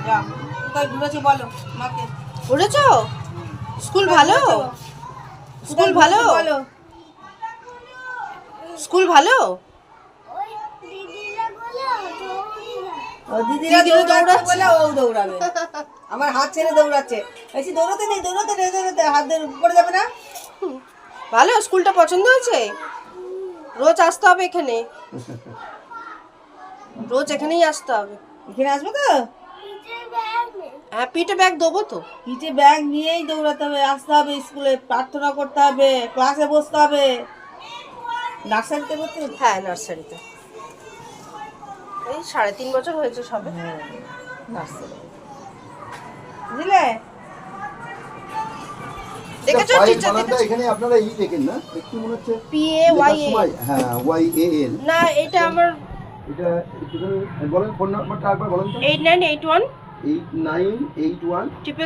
যা কোথায় ঘুরেছো বলো মাকে। ঘুরেছো? স্কুল ভালো? স্কুল ভালো? বলো স্কুল ভালো? ও দিদিরা দিদিরা দৌড়াচ্ছে দৌড়াচ্ছে। বলে ও দৌড়াবে। আমার হাত ছেড়ে দৌড়াচ্ছে। বলছি দৌড়াতে নেই হাত দিয়ে পড়ে যাবে না। ভালো, স্কুলটা পছন্দ হয়েছে? রোজ আসতে হবে এখানে, রোজ এখানেই আসতে হবে। এখানে আসবে তো? হ্যাঁ, পিঠে ব্যাগ দেবো তো। পিঠে ব্যাগ নিয়েই দৌড়াতে হবে, আসতে হবে স্কুলে, প্রার্থনা করতে হবে, ক্লাসে বসতে হবে। নার্সারিতে করতে হবে? হ্যাঁ, নার্সারিতে। এই 3.5 বছর হয়েছে সবে। হ্যাঁ নার্সারি বুঝলে। দেখেছো টিচার বানানটা দেখেছো? এখানে আপনারা এই দেখেন না, একটু মনে হচ্ছে PAYA। লেখার সময়, হ্যাঁ YAN। না, এটা আমার এটা একটুখানি বলেন, ফোন নাম্বারটা একবার বলেন তো। 8981 8981 triple